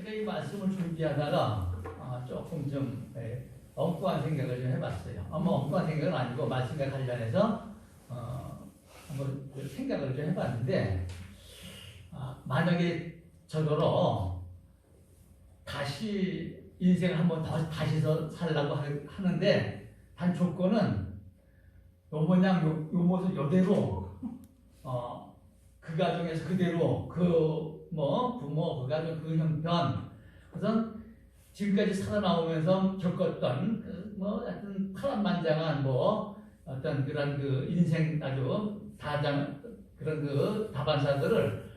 제가 이 말씀을 준비하다가 조금 좀 엉뚱한 생각을 좀 해봤어요. 뭐 엉뚱한 생각은 아니고 말씀과 관련해서 한번 생각을 좀 해봤는데, 만약에 저더러 다시 인생을 한번 다시 살라고 하는데, 단 조건은 요 모양 요 모습 요대로 그 가정에서 그대로 부모 그 가정 그 형편, 우선 지금까지 살아나오면서 겪었던 하여튼 파란만장한 어떤 그런 그 인생 아주 그런 그 다반사들을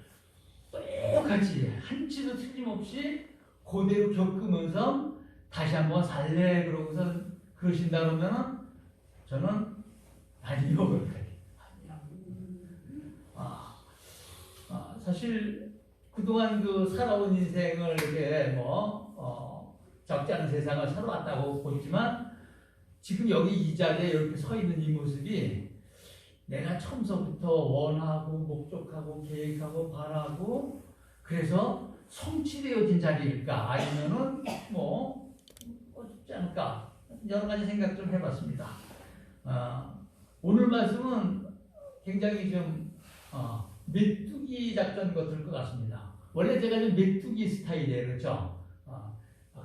똑같이 한치도 틀림없이 그대로 겪으면서 다시 한번 살래 그러고서 그러신다 그러면은 저는 아니요 그럴까요? 사실 그동안 그 살아온 인생을 이렇게 적지 않은 세상을 살아왔다고 보지만, 지금 여기 이 자리에 이렇게 서 있는 이 모습이 내가 처음서부터 원하고 목적하고 계획하고 바라고 그래서 성취되어진 자리일까, 아니면은 어렵지 않을까, 여러 가지 생각 좀 해봤습니다. 오늘 말씀은 굉장히 좀 메뚜기 작전 같을 것 같습니다. 원래 제가 좀 메뚜기 스타일이에요, 그렇죠?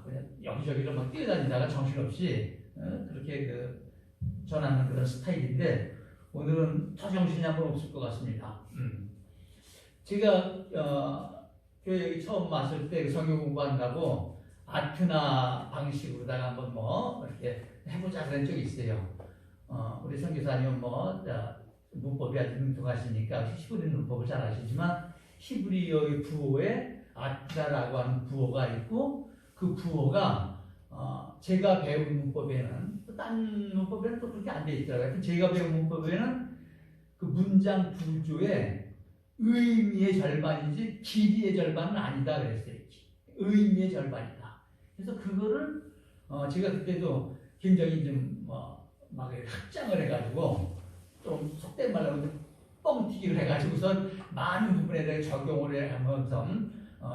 그냥 여기저기로 막 뛰어다니다가 정신없이 그렇게 전하는 그런 스타일인데, 오늘은 더 정신이 한번 없을 것 같습니다. 제가 교회 여기 처음 왔을 때 성경 공부한다고 아트나 방식으로다가 한번 이렇게 해보자 그런 적이 있어요. 우리 선교사님은 문법이 아주 능통하시니까 히브리 문법을 잘 아시지만, 히브리어의 부호에 아트나라고 하는 부호가 있고, 그 부호가 제가 배운 문법에는, 딴 문법에는 또 그렇게 안 돼 있더라고요. 제가 배운 문법에는 그 문장 구조의 의미의 절반이지 길이의 절반은 아니다 그랬어요. 의미의 절반이다. 그래서 그거를 제가 그때도 굉장히 좀 막 확장을 해가지고, 좀 속된 말로 하면 뻥튀기를 해가지고서 많은 부분에 대해 적용을 하면서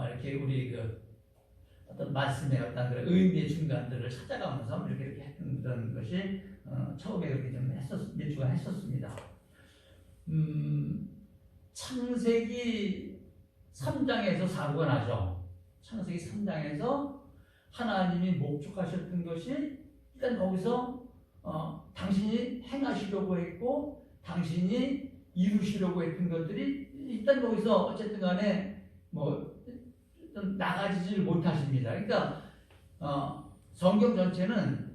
이렇게 우리 어떤 말씀의 어떤 그런 의미의 중간들을 찾아가면서 이렇게 했던 그런 것이 처음에 그렇게 좀 몇 주간 했었습니다. 창세기 3장에서 사고가 나죠. 창세기 3장에서 하나님이 목축하셨던 것이 일단 거기서 당신이 행하시려고 했고 당신이 이루시려고 했던 것들이 일단 거기서 어쨌든 간에 나가지질 못하십니다. 그러니까 성경 전체는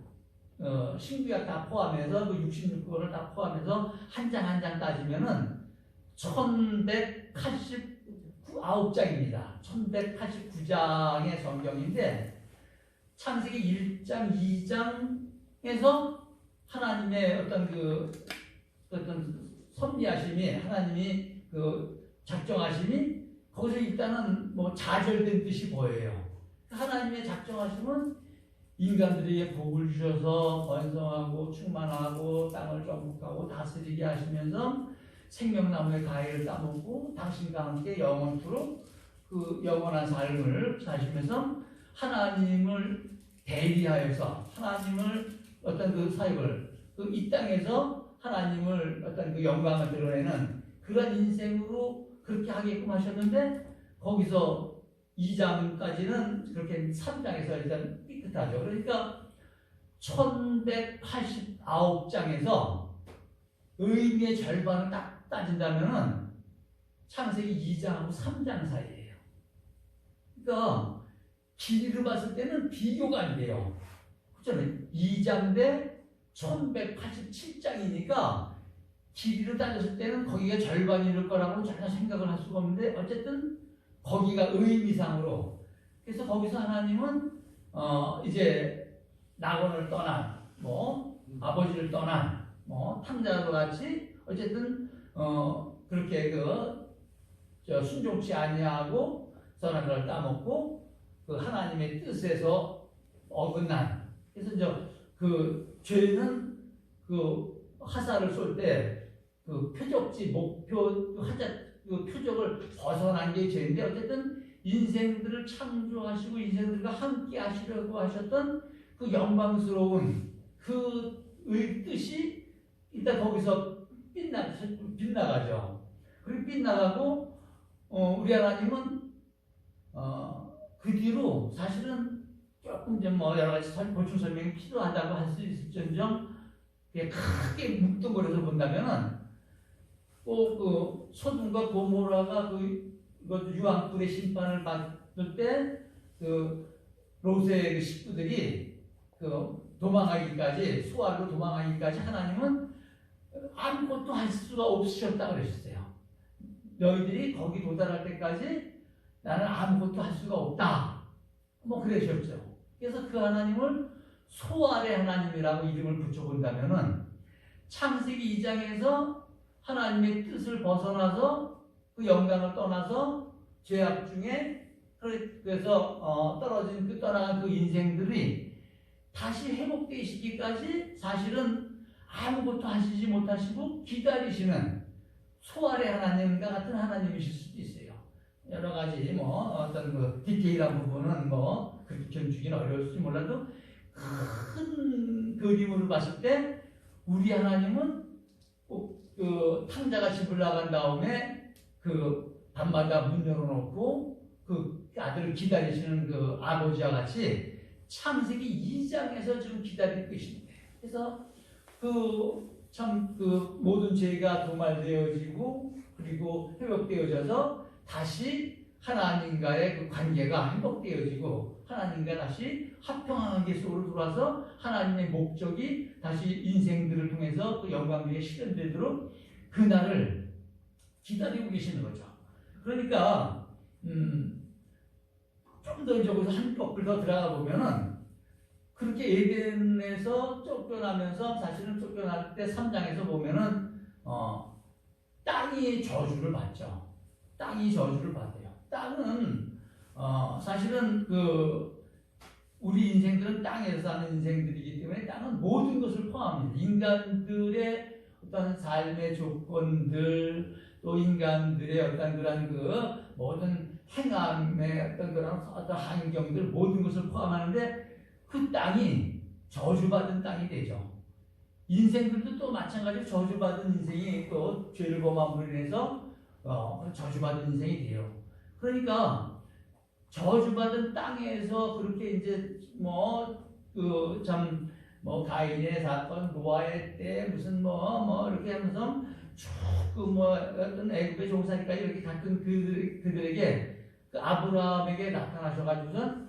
신구약 다 포함해서 그 66권을 다 포함해서 한 장 한 장 따지면은 1189장입니다. 1189장의 성경인데, 창세기 1장, 2장에서 하나님의 어떤 섭리하심이, 하나님이 작정하심이 거기서 일단은 좌절된 뜻이 보여요. 하나님의 작정하심은 인간들에게 복을 주셔서 번성하고 충만하고 땅을 정복하고 다스리게 하시면서 생명나무의 가해를 따먹고 당신과 함께 영원토록 그 영원한 삶을 사시면서 하나님을 대리하여서 하나님을 어떤 그 사역을 이 땅에서 하나님을 어떤 그 영광을 드러내는 그런 인생으로 그렇게 하게끔 하셨는데, 거기서 2장까지는 그렇게 3장에서 일단 삐끗하죠. 그러니까 1189장에서 의미의 절반을 딱 따진다면은 창세기 2장하고 3장 사이예요. 그러니까 길이로 봤을 때는 비교가 안 돼요. 그렇잖아요. 2장 대 1187장이니까 길이로 따졌을 때는 거기가 절반일 거라고 전혀 생각을 할 수가 없는데, 어쨌든 거기가 의미상으로, 그래서 거기서 하나님은 이제 낙원을 떠난 아버지를 떠난 탕자와 같이 어쨌든 그렇게 순종치 아니하고 선악과를 따먹고 그 하나님의 뜻에서 어긋난, 그래서 이제 그 죄는 그 화살을 쏠 때 그 표적지 목표 그 표적을 벗어난 게 죄인데, 어쨌든 인생들을 창조하시고 인생들과 함께 하시려고 하셨던 그 영광스러운 그 뜻이 일단 거기서 빗나가죠. 그리고 빗나가고 우리 하나님은 그 뒤로 사실은 조금 좀 뭐 여러 가지 보충 설명이 필요하다고 할 수 있을지언정 크게 묵뚱거려서 본다면은 꼭 그 소돔과 고모라가 그 유황불의 심판을 받을 때 그 롯의 그 식구들이 그 도망하기까지 수알로 도망하기까지 하나님은 아무것도 할 수가 없으셨다 그러셨어요. 너희들이 거기 도달할 때까지 나는 아무것도 할 수가 없다. 뭐 그러셨죠. 그래서 그 하나님을 소알의 하나님이라고 이름을 붙여본다면은 창세기 2장에서 하나님의 뜻을 벗어나서 그 영광을 떠나서 죄악 중에 그래서 떨어진 그 떠나간 그 인생들이 다시 회복되시기까지 사실은 아무것도 하시지 못하시고 기다리시는 소알의 하나님과 같은 하나님이실 수도 있어요. 여러 가지 뭐 어떤 그 디테일한 부분은 뭐 그렇게 견주기는 어려울지 몰라도 큰 그림으로 봤을 때 우리 하나님은 꼭 그 탕자가 집을 나간 다음에 그 밤마다 문 열어놓고 그 아들을 기다리시는 그 아버지와 같이 창세기 2장에서 지금 기다리고 계십니다. 그래서 그 모든 죄가 도말되어지고 그리고 회복되어져서 다시 하나님과의 그 관계가 회복되어지고 하나님과 다시 화평한 관계 속으로 들어와서 하나님의 목적이 다시 인생들을 통해서 그 영광들이 실현되도록 그날을 기다리고 계시는 거죠. 그러니까 좀 더 이제 거기서 한 뼘을 더 들어가 보면은 그렇게 에덴에서 쫓겨나면서 사실은 쫓겨날 때 3장에서 보면은 땅이 저주를 받죠. 땅이 저주를 받아요. 땅은 사실은 그 우리 인생들은 땅에서 사는 인생들이기 때문에 땅은 모든 것을 포함합니다. 인간들의 어떤 삶의 조건들 또 인간들의 어떤 그런 그 모든 행함의 어떤 그런 어떤 환경들 모든 것을 포함하는데 그 땅이 저주받은 땅이 되죠. 인생들도 또 마찬가지로 저주받은 인생이 또 죄를 범함으로 인해서 저주받은 인생이 돼요. 그러니까 저주받은 땅에서 그렇게 이제 가인의 사건, 노아의 때 무슨 이렇게 하면서 쭉 어떤 애굽의 종살이까지 이렇게 갔던 그들에게 그 아브라함에게 나타나셔가지고선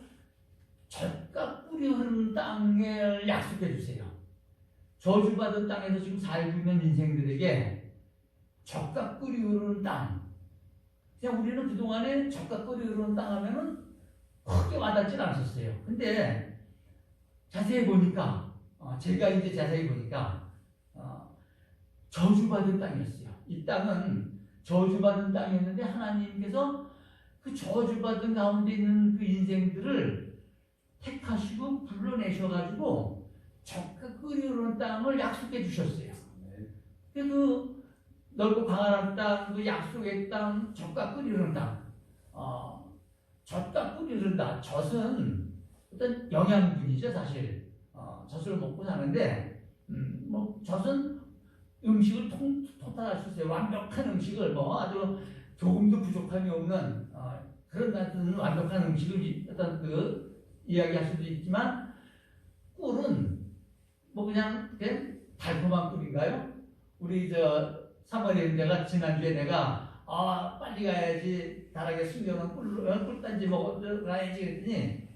젖과 꿀이 흐르는 땅을 약속해 주세요. 저주받은 땅에서 지금 살고 있는 인생들에게 젖과 꿀이 흐르는 땅. 그냥 우리는 그동안에 젖과 꿀이 흐르는 땅 하면은 크게 와닿지 않았었어요. 근데 자세히 보니까, 제가 이제 자세히 보니까, 저주받은 땅이었어요. 이 땅은 저주받은 땅이었는데 하나님께서 그 저주받은 가운데 있는 그 인생들을 택하시고 불러내셔가지고 젖과 꿀이 흐르는 땅을 약속해 주셨어요. 그 넓고 광활한 땅, 그 약속의 땅, 젖과 꿀이 흐르는 땅. 젖과 꿀이 흐른다. 젖은 어떤 영양분이죠, 사실. 젖을 먹고 사는데, 젖은 음식을 통달할 수 있어요. 완벽한 음식을 아주 조금도 부족함이 없는 그런 같은 완벽한 음식을 어떤 이야기할 수도 있지만 꿀은 그냥 달콤한 꿀인가요? 우리 사마리 형제가 지난주에 내가 빨리 가야지 다락에 숨겨놓은 꿀단지 먹어 가야지 그랬더니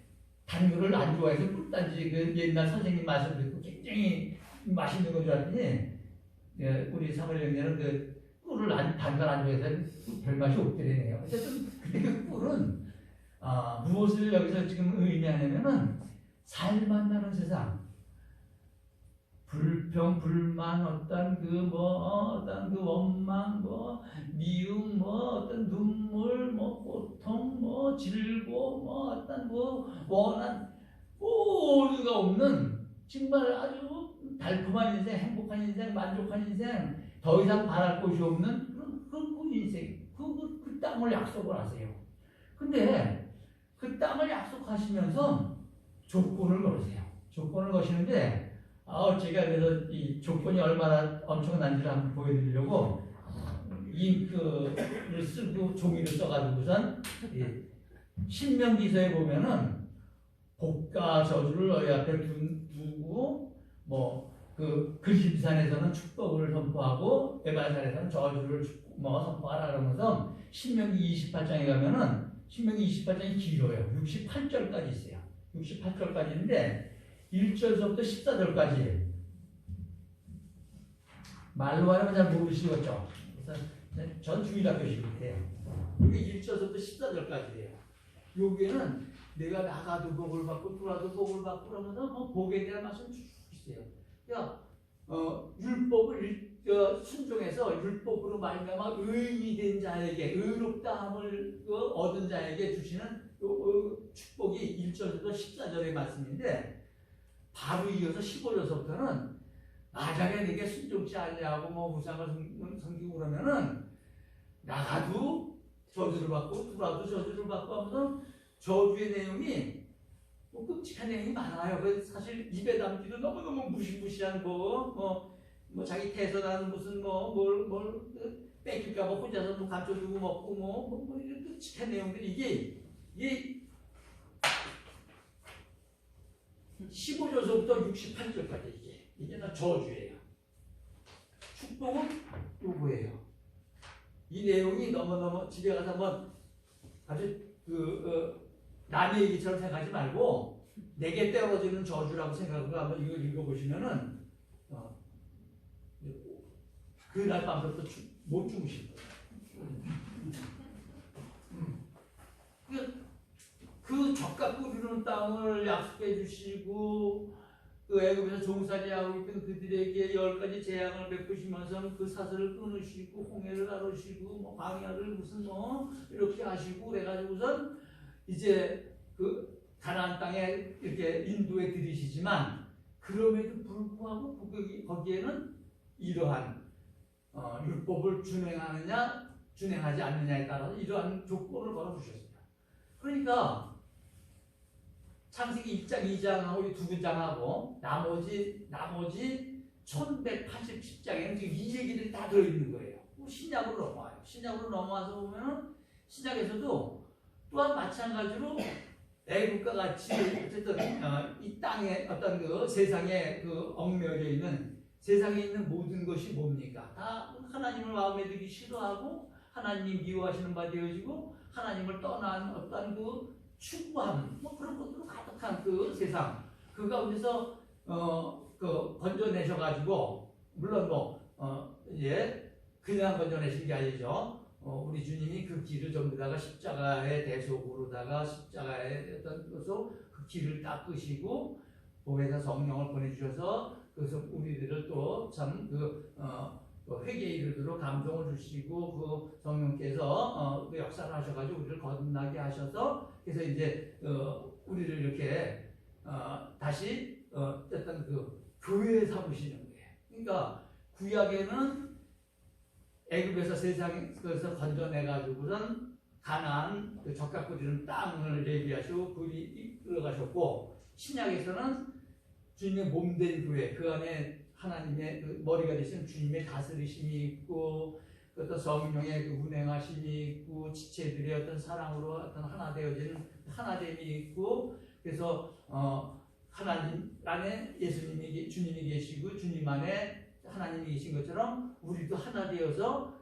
당뇨를 안 좋아해서 꿀단지 그 옛날 선생님 말씀 듣고 굉장히 맛있는 건 줄 알았더니 우리 사마리 형제는 그 꿀을 단걸 안 좋아해서 별 맛이 없더래요. 어쨌든 근데 그 꿀은 무엇을 여기서 지금 의미하냐면은 살만 나는 세상, 불평, 불만, 어떤 어떤 원망, 미움, 어떤 눈물, 고통, 질고, 어떤 원한 모두가 없는 정말 아주 달콤한 인생, 행복한 인생, 만족한 인생, 더 이상 바랄 곳이 없는 그런 인생, 그 땅을 약속을 하세요. 근데 그 땅을 약속하시면서 조건을 걸으세요. 조건을 거시는데 제가 그래서 이 조건이 얼마나 엄청난지를 한번 보여드리려고 잉크를 쓰고 종이를 써가지고선 신명기서에 보면은 복과 저주를 너희 앞에 두고 그 그림산에서는 축복을 선포하고 에발산에서는 저주를 선포하라 그러면서 신명기 28장에 가면은 신명기 28장이 길어요. 68절까지 있어요. 68절까지인데 1절서부터 14절까지 말로 하면 잘 모르시겠죠. 그래서 전 주일학교식 같아요. 이게 1절서부터 14절까지예요. 여기에는 내가 나가도 복을 받고 돌아도 복을 받고 그러면서 복에 대한 말씀 쭉 있어요. 그러니까 율법을 순종해서 율법으로 말미암아 의인이 된 자에게 의롭다함을 얻은 자에게 주시는 축복이 1절부터 14절의 말씀인데 바로 이어서 15절서부터는 만약에 내게 순종치 아니하고 우상을 섬기고 그러면은 나가도 저주를 받고 들어와도 저주를 받고 하면서 저주의 내용이 끔찍한 내용이 많아요. 그래서 사실 입에 담기도 너무너무 무시무시한 자기 태서나는 무슨 뭘 뺏길까봐 혼자서 감춰두고 먹고 이런 끔찍한 내용들이 이게 15절서부터 68절까지 이게 다 저주예요. 축복은 요거예요. 이 내용이 너무너무 집에 가서 한번 아주 남의 얘기처럼 생각하지 말고 내게 떨어지는 저주라고 생각하고 한번 이걸 읽어보시면은 그날 밤부터 못 주무실 거예요. 그 적과 꾸리는 땅을 약속해 주시고 그 애굽에서 종살이하고 있던 그들에게 10가지 재앙을 베푸시면서 그 사슬을 끊으시고 홍해를 가르시고 광야를 이렇게 하시고 그래가지고선 이제 그 가나안 땅에 이렇게 인도에 들이시지만 그럼에도 불구하고 거기에는 이러한 율법을 준행하느냐 준행하지 않느냐에 따라서 이러한 조건을 걸어주셨습니다. 그러니까 창세기 1장, 2장하고 이 두 군장하고 나머지 1187장에는 지금 이 얘기들이 다 들어있는 거예요. 신약으로 넘어와요. 신약으로 넘어와서 보면은 신약에서도 또한 마찬가지로 애국과 같이 어쨌든 이 땅에 어떤 그 세상에 얽매여져 있는 세상에 있는 모든 것이 뭡니까? 다 하나님을 마음에 두기 싫어하고 하나님 미워하시는 바 되어지고 하나님을 떠난 어떤 추구함 그런 것들로 가득한 그 세상 그 가운데서 건져내셔가지고 물론 이제 그냥 건져내신 게 아니죠. 우리 주님이 그 길을 전부 다가 십자가의 대속으로다가 십자가의 어떤 것으로 그 길을 닦으시고 보혜사 성령을 보내주셔서 그래서 우리들을 또 참 회개에 이르도록 감동을 주시고 그 성령께서 그 역사를 하셔가지고 우리를 거듭나게 하셔서 그래서 이제 우리를 이렇게 다시 어떤 교회에 삼으시는 거예요. 그러니까 구약에는 애굽에서 세상에서 건져내가지고는 가나안 적과 꾸리는 땅을 예비하시고 그리 이끌어가셨고 신약에서는 주님의 몸된 교회 그 안에 하나님의 머리가 되신 주님의 다스리심이 있고 어떤 성령의 운행하심이 있고 지체들의 어떤 사랑으로 어떤 하나 되어지는 하나됨이 있고 그래서 하나님 안에 예수님이 주님이 계시고 주님 안에 하나님이 계신 것처럼 우리도 하나 되어서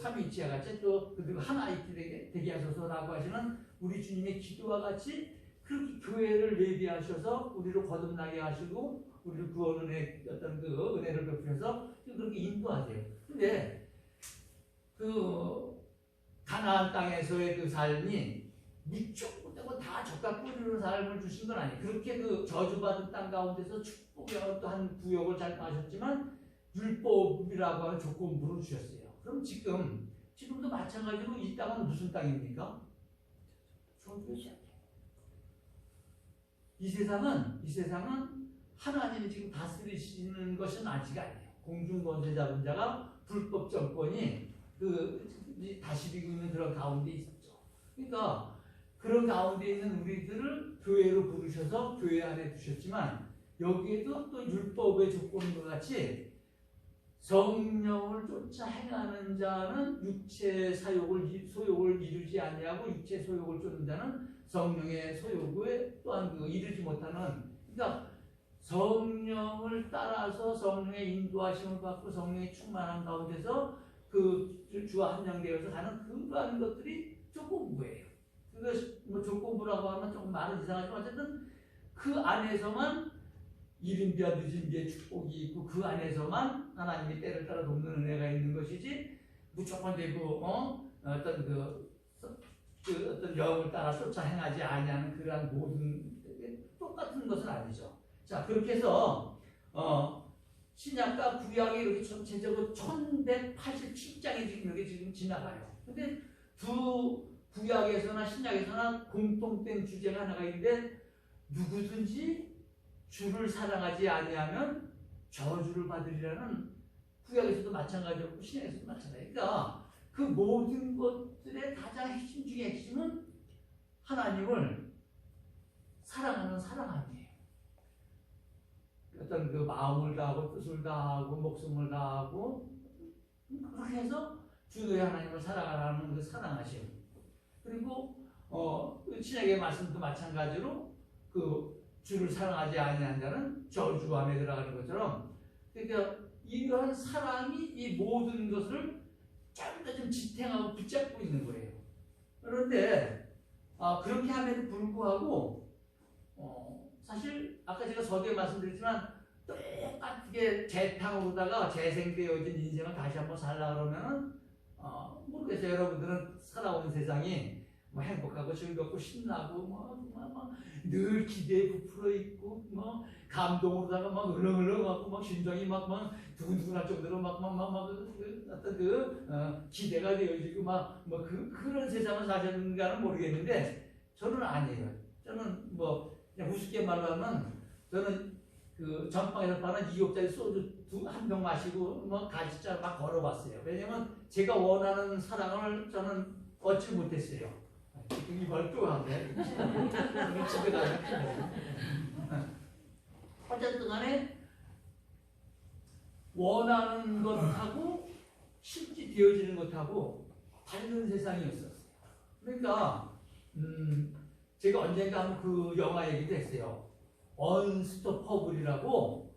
삼위일체와 같이 또 그리고 하나 되게 하소서라고 하시는 우리 주님의 기도와 같이 그렇게 교회를 예비하셔서 우리를 거듭나게 하시고 우리를 구원의 어떤 은혜를 베푸셔서 그렇게 인도하세요. 근데 가나안 땅에서의 삶이 무척 다 적과 뿌리는 삶을 주신 건 아니에요. 그렇게 저주받은 땅 가운데서 축복의 어떠한 구역을 잘 하셨지만 율법이라고 하는 조건부를 주셨어요. 그럼 지금도 마찬가지로 이 땅은 무슨 땅입니까? 저주의 이 세상은 하나님이 지금 다스리시는 것은 아직 아니에요. 공중권세 잡은 자가 불법 정권이 다스리고 있는 그런 가운데 있었죠. 그러니까 그런 가운데 있는 우리들을 교회로 부르셔서 교회 안에 두셨지만 여기에도 또 율법의 조건과 같이 성령을 쫓아 행하는 자는 육체 소욕을 이루지 아니하고 육체 소욕을 쫓는 자는 성령의 소욕에 또한 이루지 못하는, 그러니까 성령을 따라서 성령의 인도하심을 받고 성령의 충만함 가운데서 그 주와 한영되어서 가는 그러한 것들이 조건부예요. 그것이 뭐 조건부라고 하면 조금 말은 이상하지만 어쨌든 그 안에서만 이른 비와 늦은 비의 축복이 있고 그 안에서만 하나님이 때를 따라 돕는 은혜가 있는 것이지 무조건 되고 어떤 어떤 영을 따라 쫓아 행하지 아니하는 그러한 모든 똑같은 것은 아니죠. 자, 그렇게 해서 신약과 구약이 이렇게 전체적으로 1187장이 지금 이렇게 지금 지나가요. 근데 두 구약에서나 신약에서나 공통된 주제가 하나가 있는데 누구든지 주를 사랑하지 아니하면 저주를 받으리라는, 구약에서도 마찬가지였고 신약에서도 마찬가지예요. 그러니까 그 모든 것들의 가장 핵심 중에 핵심은 하나님을 사랑하는 사랑함이에요. 어떤 그 마음을 다하고 뜻을 다하고 목숨을 다하고 그렇게 해서 주 너의 하나님을 사랑하라는 그 사랑하심. 그리고 신약의 말씀도 마찬가지로 그 주를 사랑하지 아니한 자는 저주함에 들어가는 것처럼, 그러니까 이러한 사랑이 이 모든 것을 전부 다 좀 지탱하고 붙잡고 있는 거예요. 그런데 그렇게 함에도 불구하고 사실 아까 제가 서두에 말씀드렸지만 똑같게 재탕으로다가 재생되어진 인생을 다시 한번 살라 그러면은 모르겠어요. 여러분들은 살아온 세상이 뭐 행복하고 즐겁고 신나고 늘 기대에 부풀어 있고 감동으로다가 막 을렁을렁하고 막 심장이 막 두근두근할 정도로 어떤 기대가 되어지고 그런 세상을 사셨는가는 모르겠는데 저는 아니에요. 저는 그냥 우습게 말로 하면 저는 그 전방에서 파는 2억짜리 소주 한 병 마시고 가지짜 막 걸어봤어요. 왜냐면 제가 원하는 사랑을 저는 얻지 못했어요. 굉장히 멀뚱한데 집에 가면 어쨌든 간에 원하는 것하고 실제 되어지는 것하고 다른 세상이었어요. 그러니까 제가 언젠가 한번 그 영화 얘기도 했어요. 언스토퍼블이라고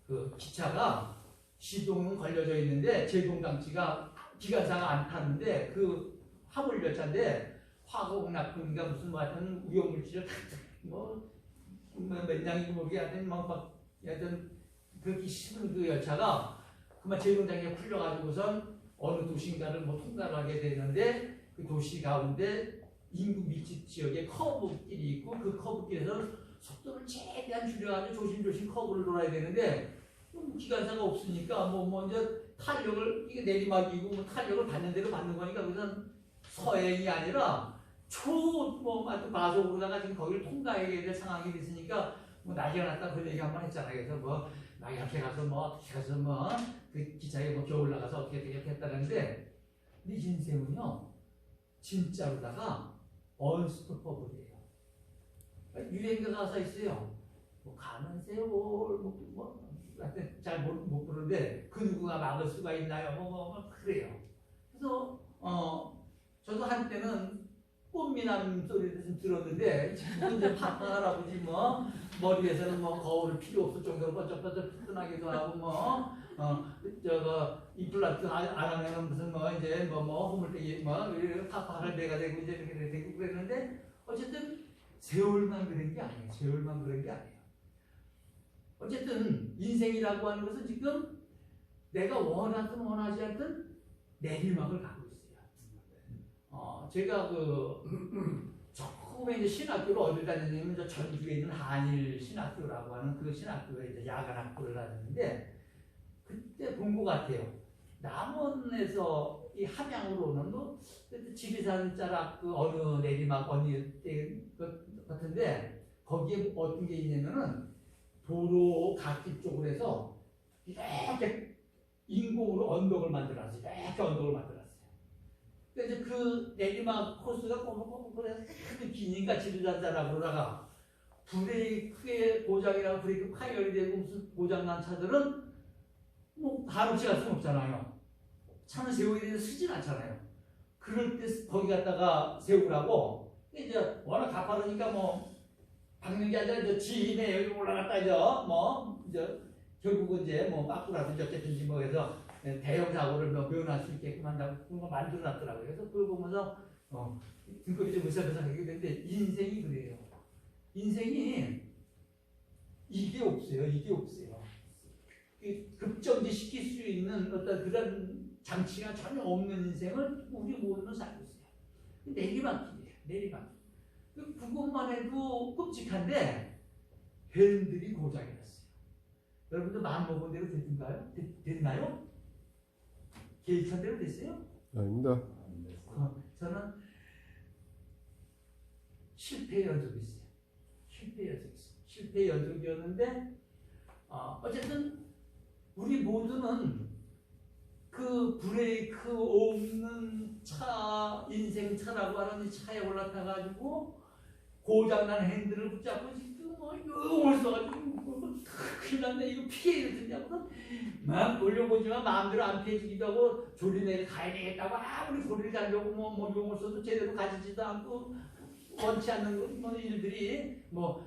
그 기차가 시동은 걸려져 있는데 제동장치가 기관사가 안 타는데 그 화물열차인데 화학 낙품인가 무슨 하여튼 위험물질을 몇 냥인지 모르게 하여튼 하여튼 그렇게 씹은 그 열차가 그만 제동장치가 풀려가지고선 어느 도시인가를 통과를 하게 되는데 그 도시 가운데 인구 밀집 지역에 커브길이 있고 그 커브길에서 속도를 최대한 줄여가지고 조심조심 커브를 돌아야 되는데 기관사가 없으니까 이제 탄력을 이게 내리막이고 탄력을 받는 대로 받는 거니까 그것은 서행이 아니라 마속으로다가 지금 거기를 통과해야 될 상황이 됐으니까 나중에 났다 그 얘기 한번 했잖아요. 그래서 막 이렇게 가서 어떻게 가서 그 기차에 겨울 나가서 어떻게 했다는데 근데 인생은요 진짜로다가 언스토퍼블이에요. 유행가 가사 있어요. 가는 세월 잘 못 부르는데 그 누구가 막을 수가 있나요? 그래요. 그래서 저도 한때는 꽃미남 소리를 좀 들었는데 지금 이제 파파 할아버지 머리 위에서는 거울을 필요 없을 정도로 번쩍번쩍 푸근하기도 하고 임플란트 안 하면은 무슨 이제 허물대기 파파할 때가 되고 이제 이렇게 되고 그랬는데 어쨌든 세월만 그런 게 아니에요. 세월만 그런 게 아니에요. 어쨌든 인생이라고 하는 것은 지금 내가 원하든 원하지 않든 내리막을 가고 있어요. 제가 처음에 이제 신학교를 어딜 다녔냐면 전주에 있는 한일 신학교라고 하는 그 신학교에 이제 야간 학교를 다녔는데 그때 본 것 같아요. 남원에서 이 함양으로 오는 지리산 자락 그 어느 내리막 어느 때 같은데 거기에 어떤 게 있냐면은 도로 갓길 쪽으로 해서 이렇게 인공으로 언덕을 만들어놨어요. 이렇게 언덕을 만들어놨어요. 그래서 그 내리막 코스가 꼬물꼬물꼬물해서 기니까 지르자자라 그러다가 브레이크의 고장이랑 브레이크 파열이 되고 무슨 고장난 차들은 뭐 바로 지갈 수는 없잖아요. 차는 세워야 되는데 쓰진 않잖아요. 그럴 때 거기 갖다가 세우라고 이제 워낙 가파르니까 뭐 박는 게 아니라 이제 지인에 여기 올라갔다 이제 결국은 이제 뭐 빠꾸라든지 어쨌든지 뭐 해서 대형 사고를 면할 수 있게끔 한다고 그런 거 만들어놨더라고요. 그래서 그걸 보면서 등급이 좀 으쌰으쌰하게 되는데 인생이 그래요. 인생이 이게 없어요. 이게 없어요. 급정지 시킬 수 있는 어떤 그런 장치가 전혀 없는 인생을 우리 모두는 살고 있어요. 내리막길이에요. 내리막길. 그것만 해도 끔찍한데 밴들이 고장이 났어요. 여러분들 마음먹은 대로 됐나요? 됐나요? 계획한 대로 됐어요? 아닙니다. 저는 실패 연속이 있어요. 실패 연속이 있어요. 실패 연속이었는데 어쨌든 우리 모두는 그 브레이크 없는 차, 인생차라고 하는 이 차에 올라타가지고 고장난 핸들을 붙잡고 지금 뭐 용을 써가지고 큰일 났네 이거 피해를 준다고 막 돌려보지만 마음대로 안 피해주기도 하고 조리내에 가야 되겠다고 아무리 소리를 가려고 뭐 용을 써도 제대로 가지지도 않고 원치 않는 뭐 일들이 뭐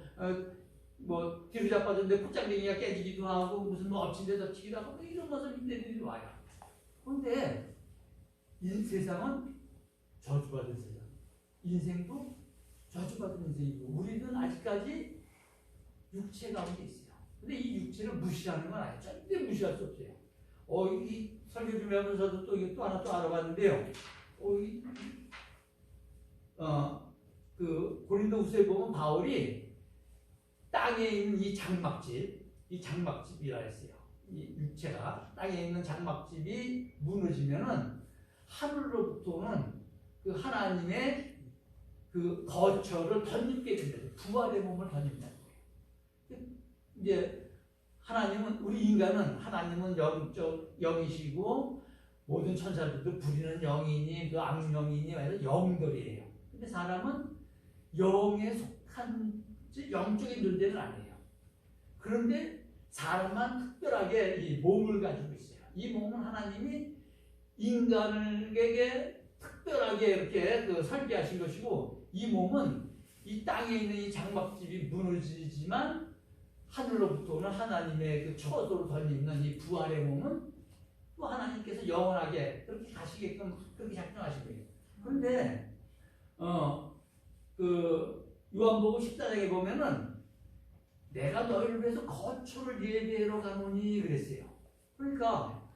뒤로 자빠졌는데 콧장댕이가 깨지기도 하고 무슨 뭐 엎친 데 덮치기도 하고 뭐 이런 것을 일들이 와요. 그런데 이 세상은 저주받은 세상. 인생도 저주받은 인생이고 우리는 아직까지 육체 가운데 있어요. 근데 이 육체를 무시하는 건 아니에요. 절대 무시할 수 없어요. 이 설교 좀 하면서도 또 하나 또 알아봤는데요. 그 고린도후서에 보면 바울이 땅에 있는 이 장막집이라 했어요. 이 육체가 땅에 있는 장막집이 무너지면은 하늘로부터는 그 하나님의 그 거처를 덧입게 된다. 부활의 몸을 덧입는다. 이제 하나님은 우리 인간은 하나님은 영이시고 모든 천사들도 부리는 영이니 그 악령이니 해서 영들이에요. 근데 사람은 영에 속한 영적인 존재는 아니에요. 그런데 사람만 특별하게 이 몸을 가지고 있어요. 이 몸은 하나님이 인간에게 특별하게 이렇게 설계하신 것이고 이 몸은 이 땅에 있는 이 장막집이 무너지지만 하늘로부터는 하나님의 그 처소로 덧입는 이 부활의 몸은 또 하나님께서 영원하게 그렇게 가시게끔 그렇게 작정하신 거예요. 그런데 그 요한복음 14장에 보면은 내가 너희를 위해서 거처를 예비하러 가노니 그랬어요. 그러니까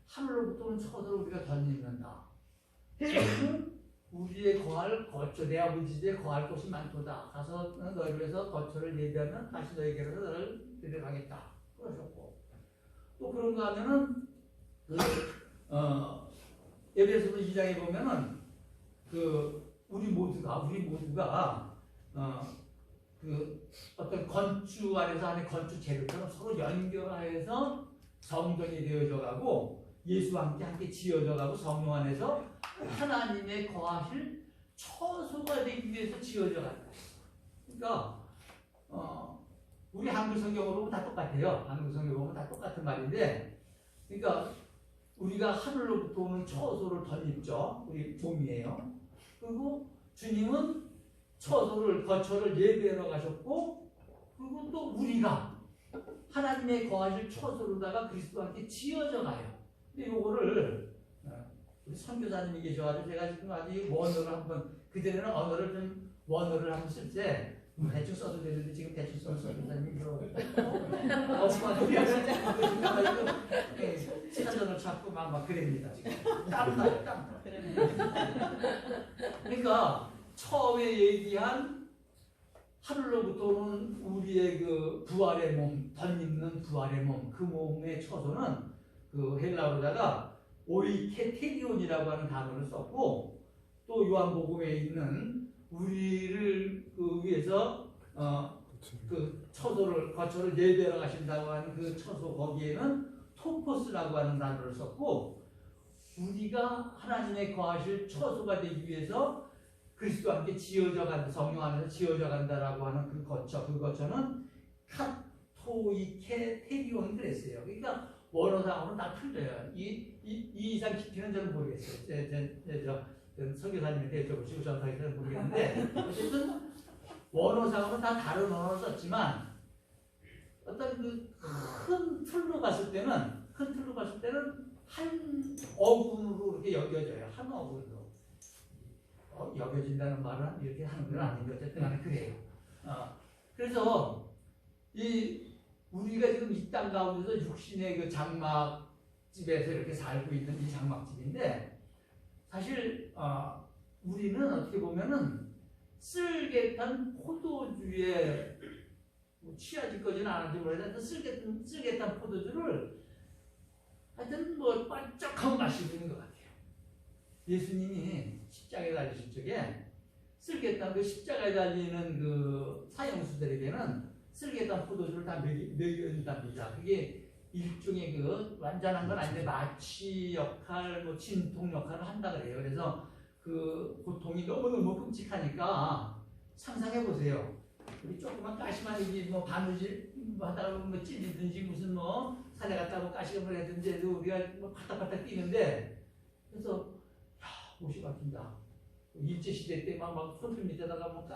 하늘로부터는 처소로 우리가 덧입는다. 우리의 거할 거처 내 아버지 집에 거할 곳이 많도다. 가서 너희를 위해서 거처를 예비하면 다시 너희에게로 너를 데려가겠다. 그러셨고 또 그런가 하면은 에베소서 2장에 보면은 우리 모두가 그 어떤 건축 안에서 하는 건축 재료처럼 서로 연결하여서 성전이 되어져 가고 예수와 함께 지어져 가고 성령 안에서 하나님의 거하실 처소가 되기 위해서 지어져 간다. 그러니까 우리 한글 성경으로 보면 다 똑같아요. 한글 성경 보면 다 똑같은 말인데, 그러니까 우리가 하늘로부터 오는 처소를 덧입죠. 우리 몸이에요. 그리고 주님은 거처를 예배하러 가셨고, 그리고 또 우리가 하나님의 거하실 처소로다가 그리스도와 함께 지어져 가요. 근데 요거를 우리 선교사님이 계셔가지고 제가 지금 아직 원어를 한번 그전에는 원어를 한번 쓸 때 대충 써도 되는데 지금 대충 써서 선교사님이 들어오고 시간전을 찾고 막 그럽니다. 지금 땀나요. 그러니까 처음에 얘기한 하늘로부터 오는 우리의 그 부활의 몸, 덧입는 부활의 몸, 그 몸의 처소는 그 헬라어로다가 오이케테리온이라고 하는 단어를 썼고, 또 요한복음에 있는 우리를 그 위해서 그 거처를 예배하러 가신다고 하는 그 처소 거기에는 토포스라고 하는 단어를 썼고, 우리가 하나님의 거하실 처소가 되기 위해서 그리스도와 함께 지어져 간다, 성령 안에서 지어져 간다라고 하는 그 거처는 카토이케 테리온이 그랬어요. 그러니까 원어상으로는 다 틀려요. 이 이상 깊이는 저는 모르겠어요. 저 설교사님한테 여쭤보시고 전사에서는 모르겠는데 어쨌든 원어상으로는 다 다른 언어를 썼지만 어떤 그 큰 틀로 봤을 때는 한 어군으로 이렇게 여겨져요. 한 어군으로 여겨진다는 말은 이렇게 하는 건 아닌데 어쨌든 간에 그래요. 그래서 우리가 지금 이 땅 가운데서 육신의 그 장막집에서 이렇게 살고 있는 이 장막집인데 사실 우리는 어떻게 보면은 쓸개탄 포도주에 취하지까지는 않은지 모르겠는데 쓸개탄 포도주를 하여튼 뭐 반짝하고 마시고 있는 것 같아요. 예수님이 십자가에 달리실 적에 쓸개탄 그 십자가에 달리는 그 사형수들에게는 쓸개탄 포도주를 다 먹여준답니다. 그게 일종의 그 완전한 건 아닌데 마취 역할, 뭐 진통 역할을 한다 그래요. 그래서 그 고통이 너무너무 끔찍하니까 상상해 보세요. 우리 조그만 가시마니기 뭐 바느질 하다가 뭐 찔리든지 무슨 뭐 산에 갔다 뭐 가시금을 했든지 해도 우리가 뭐 바닥바닥 뛰는데 그래서 야 옷이 막힌다. 일제시대 때 막 손톱 밑에다가 뭐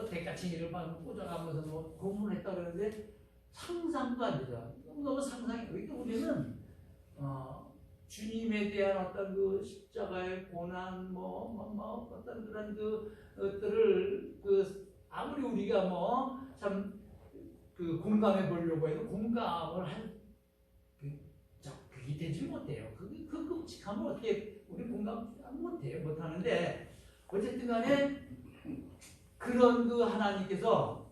대가챙이를 막 꽂아가면서 뭐 고문했다 그러는데 상상도 안 되죠. 너무 상상이. 그러니까 우리는 주님에 대한 어떤 그 십자가의 고난 뭐 어떤 그런 그것들을 아무리 우리가 뭐 참 그 공감해 보려고 해도 공감을 그게 되지 못해요. 그 끔찍함을 어떻게 우리 공감 못해요. 못하는데 어쨌든 간에 그런 하나님께서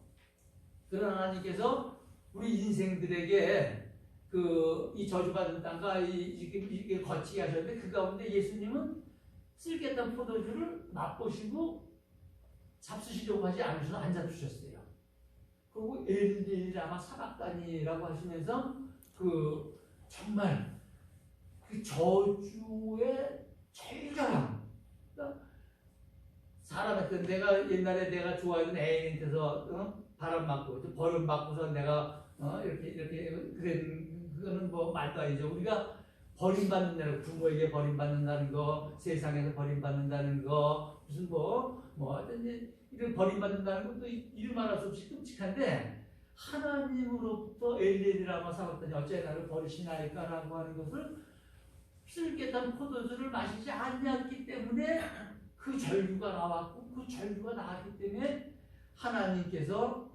우리 인생들에게 이 저주받은 땅과 이게 거치게 하셨는데 그 가운데 예수님은 쓸개탄 포도주를 맛보시고 잡수시려고 하지 않으셔서 안 잡수셨어요. 그리고 엘리라마 사박단이라고 하시면서 정말 그 저주의 최저함. 그러니까 사람한테 내가 좋아하던 애인한테서 바람 맞고 버림 받고서 내가 이렇게 그거는 뭐 말도 아니죠. 우리가 버림받는다는 부모에게 버림받는다는 거, 세상에서 버림받는다는 거, 무슨 어떤지 이런 버림받는다는 것도 이루 말할 수 없이 끔찍한데 하나님으로부터 엘리라마 사박단이 어째 나를 버리시나이까라고 하는 것을 쓸개탄 포도주를 마시지 않았기 때문에 그 절규가 나왔고 그 절규가 나왔기 때문에 하나님께서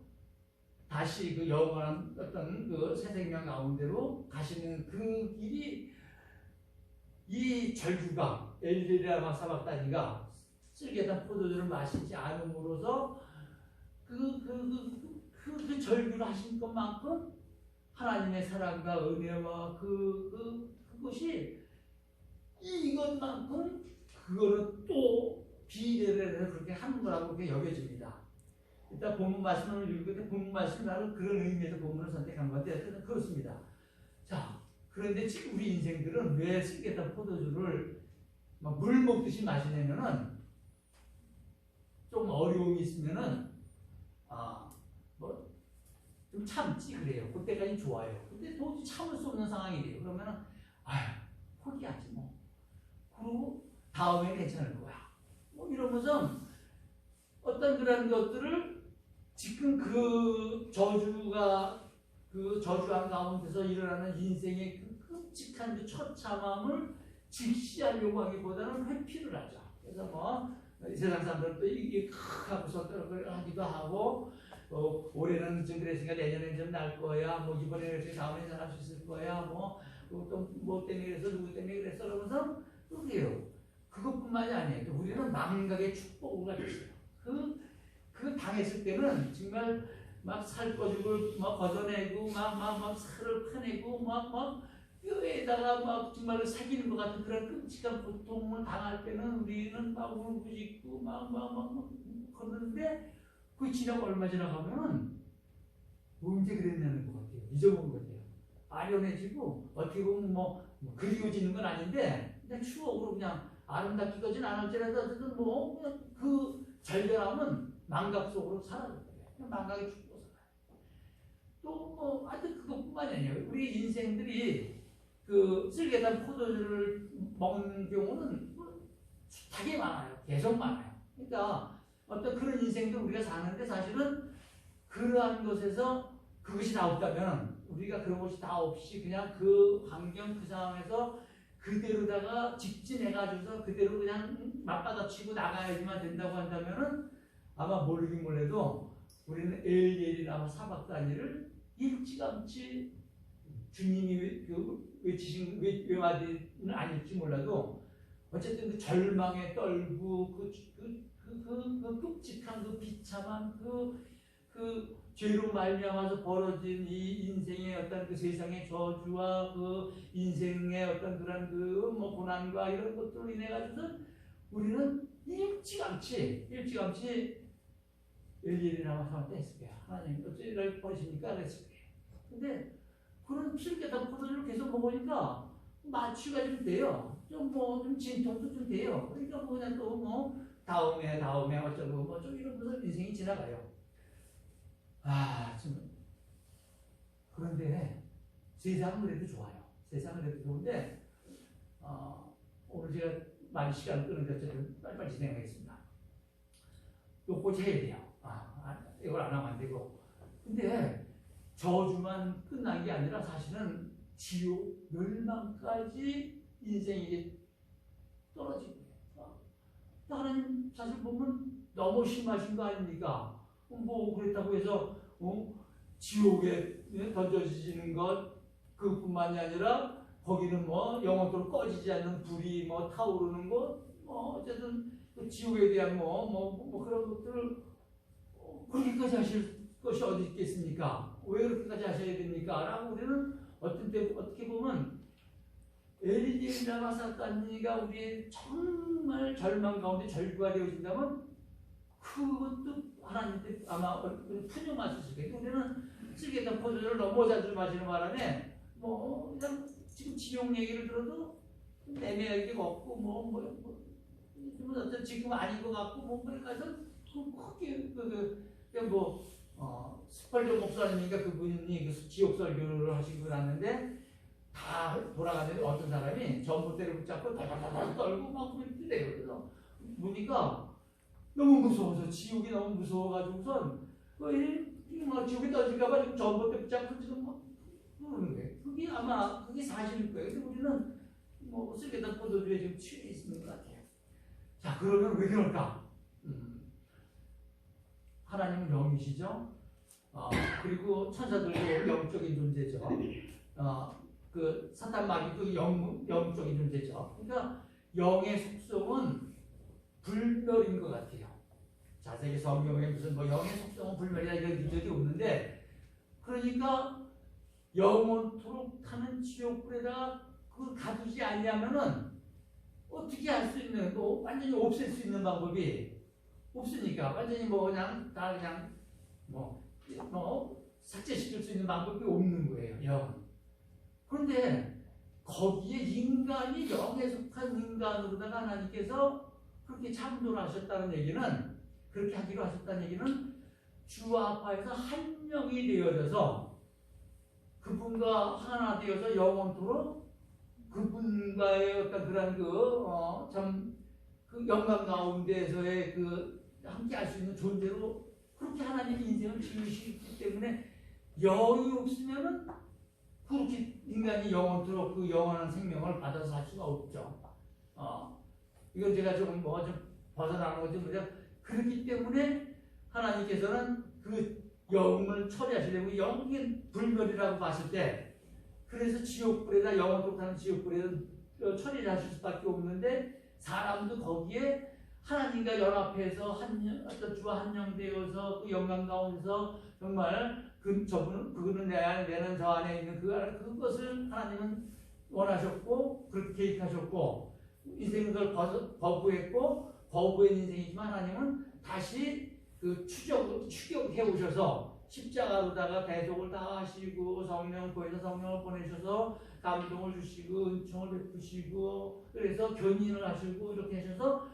다시 그 영원한 어떤 새 생명 가운데로 가시는 그 길이 이 절규가 엘리라마 사박단이가 쓸개탄 포도주를 마시지 않음으로써 그 절규를 하신 것만큼 하나님의 사랑과 은혜와 그것이 이것만큼 그거는 또 비례를 해서 그렇게 하는 거라고 그렇게 여겨집니다. 일단 본문 말씀을 읽을 때 본문 말씀이 바로 그런 의미에서 본문을 선택한 건데 그렇습니다. 자, 그런데 지금 우리 인생들은 왜 쓸개탄 포도주를 막 물 먹듯이 마시냐면은 좀 어려움이 있으면은 좀 참지 그래요. 그때까지 좋아요. 근데 도저히 참을 수 없는 상황이 돼요. 그러면은 포기하지 뭐. 그리고 다음에 괜찮을 거야. 뭐 이러면서 어떤 그런 것들을 지금 그 저주한 가운데서 일어나는 인생의 그 끔찍한 그 처참함을 직시하려고 하기보다는 회피를 하죠. 그래서 세상 사람들도 이게 하고서 하기도 하고 올해는 좀 그랬으니까 내년에는 좀 날 거야. 이번에 그랬으니까 다음에 잘할 수 있을 거야. 또 뭐 때문에 그래서 누구 때문에 그랬어. 그러면서 또 그래요. 그것뿐만이 아니에요. 우리는 망각의 축복을 가졌어요. 그 당했을 때는 정말 막 살거죽을 걷어내고 막 살을 파내고 뼈에다가 정말 사귀는 것 같은 그런 끔찍한 고통을 당할 때는 우리는 막 울부짖고 막 걷는데 그 지나고 얼마 지나가면은 언제 그랬냐는 것 같아요. 잊어본 것 같아요. 아련해지고 어떻게 보면 그리워지는 건 아닌데 그냥 추억으로 그냥 아름답기까지는 않을지라도 어쨌든 뭐 그냥 그 절절함은 망각 속으로 사라져요. 그냥 망각에 죽고 살아요. 또 뭐 하여튼 그것뿐만이 아니에요. 우리 인생들이 그 쓸개탄 포도주를 먹는 경우는 되게 많아요. 계속 많아요. 그러니까 어떤 그런 인생도 우리가 사는데 사실은 그러한 것에서 그것이 다 없다면 우리가 그런 것이 다 없이 그냥 그 환경 그 상황에서 그대로다가 직진해가지고서 그대로 그냥 맞받아치고 나가야지만 된다고 한다면은 아마 모르긴 몰라도 우리는 엘리엘이나 사박단위를 일찌감치 주님이 외치신 외마디는 아닐지 몰라도 어쨌든 그 절망에 떨고 그 끔찍한 그 비참한 그 죄로 말미암아서 벌어진 이 인생의 어떤 그 세상의 저주와 그 인생의 어떤 그런 그 뭐 고난과 이런 것들로 인해 가지고서 우리는 일찌감치 엘리엘이라고 사람한테 했을 거야. 하나님 어째 이럴 버리십니까? 그랬을 거야. 근데 그런 필개탄 포도주를 계속 먹으니까 마취가 좀 돼요. 좀 진통도 좀 돼요. 그러니까 뭐 그냥 또 뭐 다음에 어쩌고 뭐 좀 이러면서 인생이 지나가요. 좀 그런데 세상은 그래도 좋아요. 세상은 그래도 좋은데 오늘 제가 많이 시간을 끄는데 어쨌든 빨리빨리 진행하겠습니다. 요거 해야 돼요. 이걸 안 하면 안 되고. 근데 저주만 끝난 게 아니라 사실은 지옥, 멸망까지 인생에게 떨어진 거예요. 하나님 사실 보면 너무 심하신 거 아닙니까? 뭐 그렇다고 해서 지옥에 던져지는 것 그뿐만이 아니라 거기는 뭐 영원토록 꺼지지 않는 불이 뭐 타오르는 것 뭐 어쨌든 그 지옥에 대한 뭐 그런 것들을 그렇게까지 하실 것이 어디 있겠습니까? 왜 그렇게까지 하셔야 됩니까? 라고 우리는 어떻게 보면 엘리엘이나 사단이가 우리의 정말 절망 가운데 절규가 되어진다면 그것도 하나님께 아마 푸념하셨을 거예요. 우리는 쓸개탄 포도주를 너무 자주 마시는 바람에 뭐 그냥 지금 지옥 얘기를 들어도 애매하게 없고 어떤 지금 아닌 것 같고 뭐 그러니까 크게 스펄전 목사님이니까 그분이 그 지옥 설교를 하신 분 왔는데 다 돌아가는데 어떤 사람이 전봇대를 붙잡고 다다다다 떨고 막 그랬대요. 그래서 보니까 너무 무서워서 지옥이 너무 무서워가지고선 지옥에 떨어질까봐 지금 전봇대 붙잡고 지금 막 그러는 거예요. 그게 아마 그게 사실일 거예요. 근데 우리는 뭐 쓸개탄 포도주에 지금 취해 있는 것 같아요. 자, 그러면 왜 그럴까? 하나님은 영이시죠. 그리고 천사들도 영적인 존재죠. 그 사탄 마귀도 영적인 존재죠. 그러니까 영의 속성은 불멸인 것 같아요. 자세히 성경에 무슨 뭐 영의 속성은 불멸이다 이런 기적이 없는데 그러니까 영원토록 타는 지옥불에다가 그 가두지 아니하면은 어떻게 할 수 있는 또 완전히 없앨 수 있는 방법이 없으니까 완전히 뭐 그냥 다 그냥 뭐 삭제시킬 수 있는 방법이 없는 거예요. 영. 그런데 거기에 인간이 영에 속한 인간으로다가 하나님께서 그렇게 창조를 하셨다는 얘기는 그렇게 하기로 하셨다는 얘기는 주와 아빠에서 한 명이 되어져서 그분과 하나 되어서 영원토록 그분과의 어떤 그런 그 영광 가운데서의 그 함께 할 수 있는 존재로 그렇게 하나님 인생을 지으시기 때문에 영이 없으면은 그렇게 인간이 영원토록 그 영원한 생명을 받아서 살 수가 없죠. 이건 제가 좀 벗어나는 거지 뭐죠. 그렇기 때문에 하나님께서는 그 영을 처리하시려고 영의 불멸이라고 봤을 때 그래서 지옥불에다 영원토록 하는 지옥불에다 처리를 하실 수밖에 없는데 사람도 거기에 하나님과 연합해서 어떤 주와 한영되어서 그 영광 가운데서 정말 그는 내 안에 내는 저 안에 있는 그것을 하나님은 원하셨고 그렇게 계획하셨고 인생은 그걸 거부했고 거부한 인생이지만 하나님은 다시 그 추격해 오셔서 십자가로다가 대속을 다 하시고 성령 보혜사 성령을 보내셔서 감동을 주시고 은총을 베푸시고 그래서 견인을 하시고 이렇게 하셔서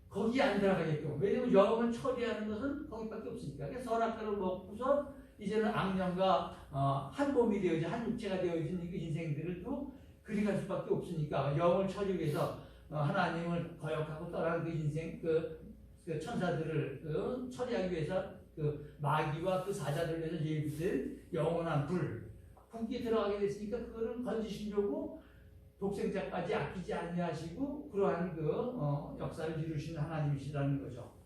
거기에 안 들어가겠고 왜냐면 영을 처리하는 것은 거기밖에 없으니까 그래서 선악과를 먹고서 이제는 악령과 한 몸이 되어지 한 육체가 되어진 그 인생들을 또 그리갈 수밖에 없으니까 영을 처리 위해서 하나님을 거역하고 떠나는 그 인생 그 천사들을 처리하기 위해서 그 마귀와 그 사자들을 위해서 예비된 영원한 북이 들어가게 됐으니까 그거를 건지시려고 독생자까지 아끼지 아니하시고 그러한 그 역사를 이루시는 하나님이시라는 거죠.